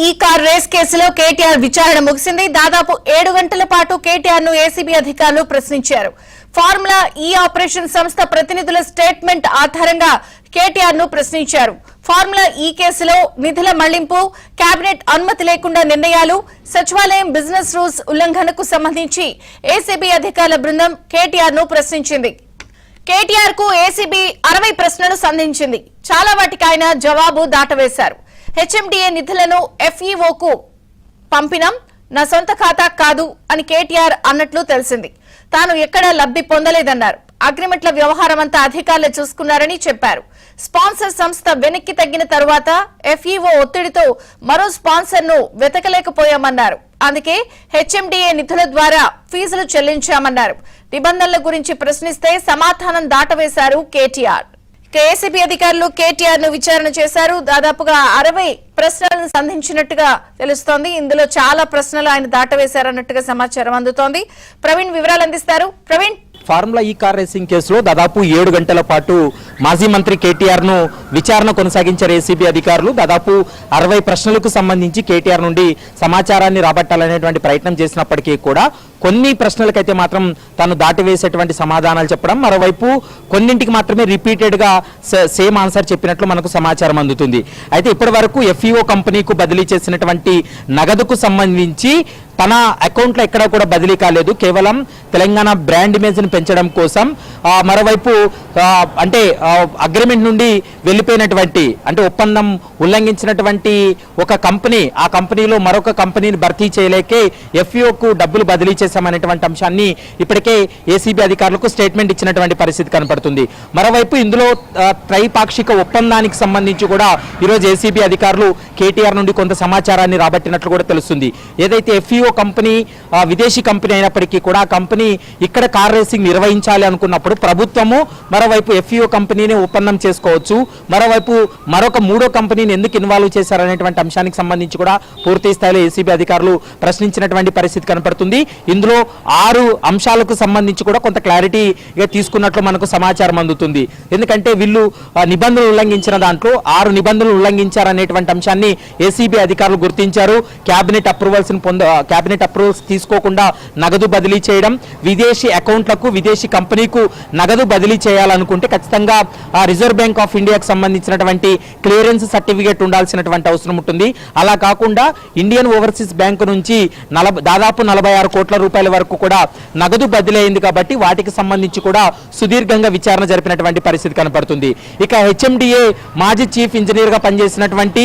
ఈ car race కేసులో కేటీఆర్ విచారణ ముగిసింది. దాదాపు 7 గంటల పాటు కేటీఆర్ ను ఏసీబీ అధికారులు ప్రశ్నించారు. ఫార్ములా ఈ ఆపరేషన్ సంస్థ ప్రతినిధుల స్టేట్మెంట్ ఆధారంగా కేటీఆర్ ను ప్రశ్నించారు. ఫార్ములా ఈ కేసులో నిధుల మళ్లింపు, కేబినెట్ అనుమతి లేకుండా నిర్ణయాలు, సచివాలయం బిజినెస్ రూల్స్ ఉల్లంఘనకు సంబంధించి ఏసీబీ అధికారుల బృందం కేటీఆర్ ను ప్రశ్నించింది. కేటీఆర్ కు ఏసీబీ 60 ప్రశ్నలు సంధించింది. చాలా వాటికి ఆయన జవాబు దాటవేశారు. హెచ్ఎండిఏ నిధులను ఎఫ్ఈఓకు పంపినం, నా సొంత ఖాతా కాదు అని కేటీఆర్ అన్నట్లు తెలిసింది. తాను ఎక్కడా లబ్ధి పొందలేదన్నారు. అగ్రిమెంట్ల వ్యవహారం అంతా అధికారులు చూసుకున్నారని చెప్పారు. స్పాన్సర్ సంస్థ వెనక్కి తగ్గిన తరువాత ఎఫ్ఈఓ ఒత్తిడితో మరో స్పాన్సర్ ను వెతకలేకపోయామన్నారు. అందుకే హెచ్ఎండిఏ నిధుల ద్వారా ఫీజులు చెల్లించామన్నారు. నిబంధనల గురించి ప్రశ్నిస్తే సమాధానం దాటవేశారు కేటీఆర్. ఏసీబీ అధికారులు కేటీఆర్ ను విచారణ చేశారు. దాదాపుగా 60 ప్రశ్నలను సంధించినట్టుగా తెలుస్తోంది. ఇందులో చాలా ప్రశ్నలు ఆయన దాటవేశారన్నట్టుగా సమాచారం అందుతోంది. ప్రవీణ్ వివరాలు అందిస్తారు. ప్రవీణ్, ఫార్ములా ఈ కార్ రేసింగ్ కేసులో దాదాపు 7 గంటల పాటు మాజీ మంత్రి కేటీఆర్ ను విచారణ కొనసాగించారు ఏసీబీ అధికారులు. దాదాపు 60 ప్రశ్నలకు సంబంధించి కేటీఆర్ నుండి సమాచారాన్ని రాబట్టాలనేటువంటి ప్రయత్నం చేసినప్పటికీ కూడా కొన్ని ప్రశ్నలకైతే మాత్రం తాను దాటివేసేటువంటి సమాధానాలు చెప్పడం, మరోవైపు కొన్నింటికి మాత్రమే రిపీటెడ్ గా సేమ్ ఆన్సర్ చెప్పినట్లు మనకు సమాచారం అందుతుంది. అయితే ఇప్పటి వరకు ఎఫ్ఈఓ కంపెనీకు బదిలీ చేసినటువంటి నగదుకు సంబంధించి తన అకౌంట్ లో ఎక్కడా కూడా బదిలీ కాలేదు. కేవలం తెలంగాణ బ్రాండ్ ఇమేజ్ ని పెంచడం కోసం, మరోవైపు అంటే అగ్రిమెంట్ నుండి వెళ్ళిపోయినటువంటి, అంటే ఒప్పందం ఉల్లంఘించినటువంటి ఒక కంపెనీ, ఆ కంపెనీలో మరొక కంపెనీని భర్తీ చేయలేకే ఎఫ్ఈఓకు డబ్బులు బదిలీ చేశామనేటువంటి అంశాన్ని ఇప్పటికే ఏసీబీ అధికారులకు స్టేట్మెంట్ ఇచ్చినటువంటి పరిస్థితి కనపడుతుంది. మరోవైపు ఇందులో త్రైపాక్షిక ఒప్పందానికి సంబంధించి కూడా ఈరోజు ఏసీబీ అధికారులు కేటీఆర్ నుండి కొంత సమాచారాన్ని రాబట్టినట్లు కూడా తెలుస్తుంది. ఏదైతే ఎఫ్ఈఓ కంపెనీ విదేశీ కంపెనీ అయినప్పటికీ కూడా ఆ కంపెనీ ఇక్కడ కార్ రేసింగ్ నిర్వహించాలి అనుకున్నప్పుడు ప్రభుత్వము మరోవైపు ఎఫ్ఈఓ కంపెనీని ఒప్పందం చేసుకోవచ్చు, మరోవైపు మరొక మూడో కంపెనీని ఎందుకు ఇన్వాల్వ్ చేశారనేటువంటి అంశానికి సంబంధించి కూడా పూర్తి స్థాయిలో ఏసీబీ అధికారులు ప్రశ్నించినటువంటి పరిస్థితి కనపడుతుంది. ఇందులో 6 అంశాలకు సంబంధించి కూడా కొంత క్లారిటీ తీసుకున్నట్లు మనకు సమాచారం అందుతుంది. ఎందుకంటే వీళ్ళు నిబంధనలు ఉల్లంఘించిన దాంట్లో 6 నిబంధనలు ఉల్లంఘించారనేటువంటి అంశాన్ని ఏసీబీ అధికారులు గుర్తించారు. క్యాబినెట్ అప్రూవల్స్ తీసుకోకుండా నగదు బదిలీ చేయడం, విదేశీ అకౌంట్లకు విదేశీ కంపెనీకు నగదు బదిలీ చేయాలనుకుంటే ఖచ్చితంగా రిజర్వ్ బ్యాంక్ ఆఫ్ ఇండియాకు సంబంధించినటువంటి క్లియరెన్స్ సర్టిఫికేట్ ఉండాల్సినటువంటి అవసరం ఉంటుంది. అలా కాకుండా ఇండియన్ ఓవర్సీస్ బ్యాంకు నుంచి దాదాపు 46 కోట్ల రూపాయల వరకు కూడా నగదు బదిలీ అయింది. కాబట్టి వాటికి సంబంధించి కూడా సుదీర్ఘంగా విచారణ జరిపినటువంటి పరిస్థితి కనపడుతుంది. ఇక హెచ్ఎండిఏ మాజీ చీఫ్ ఇంజనీర్ గా పనిచేసినటువంటి